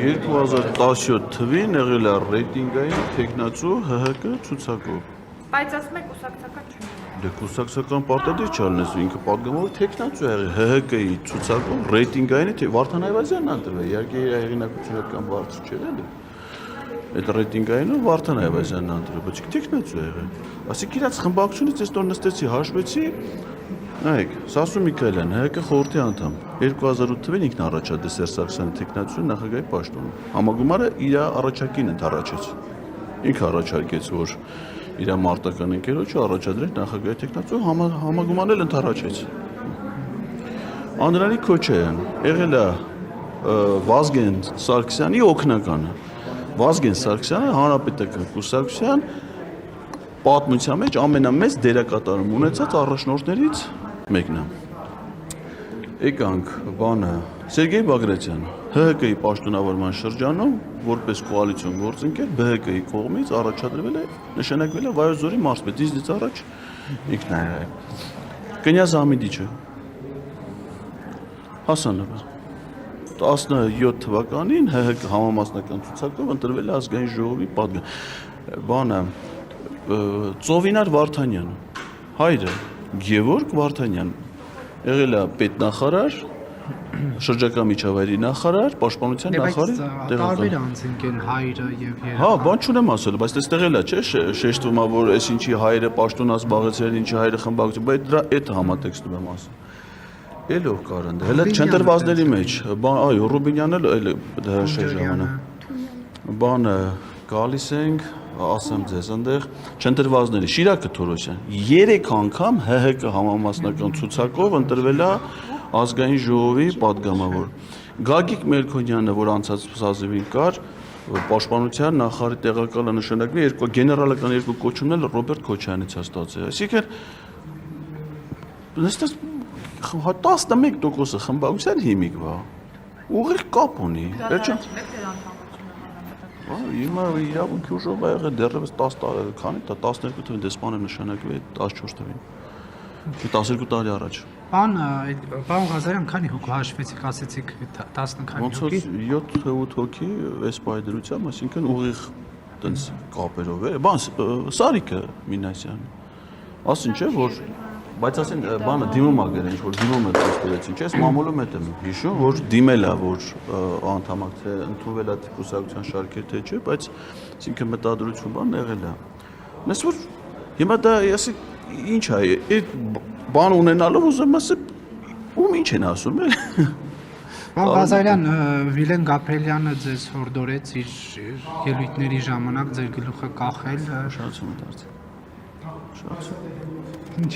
2017 թվին եղել է ռեյտինգային տեխնացու ՀՀԿ ցուցակով։ Բայց ասում եք կուսակցական չէ։ Դե կուսակցական պարտադիր չալնես, ինքը պատգամավոր տեխնացու է եղել ՀՀԿ-ի ցուցակով ռեյտինգային Վարդան Այվազյանն անտրվել, իհարկե իր հեղինակությունը կամ բարձր չէր էլի։ Այդ ռեյտինգայինով Վարդան Այվազյանն անտրվել, բայց տեխնացու է եղել։ Ասիկ իրաց խմբակցությունից ես տոր նստեցի, հաշվեցի, նայեք, Սասուն Միքայելյան, ՀՀԿ խորհրդի անդամ, 2008 թվին ինքն առաջադրեց Սերժ Սարգսյանի տեխնացուն նախագահի պաշտոնում։ Համագումարը իր առաջարկին ընդառաջեց։ Ինքը առաջարկեց, որ իր մարտական ընկերոջը առաջադրեց նախագահի տեխնացու, համագումարն էլ ընդառաջեց։ Անդրանիկ Քոչարյան եղել է Վազգեն Սարգսյանի օգնականը։ Վազգեն Սարգսյանը հանրապետական կուսակցության պատմության մեջ ամենամեծ դերակատարում ունեցած առաջնորդներից մեկն է։ Եկանք բանը Սերգեյ Բագրատյան ՀՀԿ-ի պաշտոնավորման շրջանում որպես կոալիցիոն գործընկեր ԲՀԿ-ի կողմից առաջադրվել է նշանակվել է Վայոց ձորի մարզպետ, իսկ առաջ ինքն է եղել։ Կնյազ Համիդիչը Հասանովը 17 թվականին ՀՀԿ համամասնական ցուցակով ընտրվել է ազգային ժողովի պատգամ։ Բանը Ծովինար Վարդանյանը, հայրը Գևորգ Վարդանյան, եղել է պետնախարար, շրջակա միջավայրի նախարար, պաշտպանության նախարար, տարբեր անձինք են հայրը եւ երեխան։ Հա, բան չունեմ ասել, բայց այստեղ էլ է, չէ՞, շեշտվում է, որ այս ինչի հայրը պաշտոնա զբաղեցրել, ինչի հայրը խմբակցություն, բայց դրա այդ համատեքստում եմ ասում։ Էլով կարան դա։ Հələ չընտրվածների մեջ, բան, այո, Ռուբինյանն էլ դրաշե ժամանակ։ Բանը գալիս ենք, ասեմ ձեզ, այնտեղ չընտրվածների Շիրակը Թորոսյան 3 անգամ ՀՀԿ համամասնական ցուցակով ընտրվել է ազգային ժողովի պատգամավոր։ Գագիկ Մելքոնյանը, որ անցած սազիվին կար, պաշտպանության նախարարի տեղակալը նշանակվի երկու գեներալական երկու կոչումներ Ռոբերտ Քոչարյանից է ստացել։ Այսինքն նստած 11% խմբակցության հիմիկ բա։ Ուղիղ կապ ունի։ Վերջը Հիմա իրավունքի ուժով ա եղել դեռևս 10 տարի, քանի՞ 12 թվին դեսպանը նշանակվի 14 թվին։ 12 տարի առաջ։ Պարոն Ղազարյան, քանի հոգու հաշվեցիք, ասեցիք 10 քանի հոգի։ 7-8 հոգի այս պայդրությամբ, այսինքն ուղիղ տենց կապերով է։ Բան Սարիկը Մինասյանը։ Ասին չէ, որ բայց ասեն բանը դիմում ա գրել, ինչ որ դիմում է դուրս բերեցին, չէ՞, մամուլում հետ եմ հիշում, որ դիմել է, որ անդամակցել, ընդունվել է կուսակցության շարքեր թե չէ, բայց այսինքն մտադրություն բան եղել է։ Նես որ հիմա դա ասի ինչ է, այդ բան ունենալով ուզում ասեմ, ում ինչ են ասում է։ Պարոն Ղազարյան, Վիլեն Գաբրելյանը ձեզ հորդորեց իր ելույթների ժամանակ ձեր գլուխը կախել։ Շացում է դարձել։ Շացում։ Ինչ։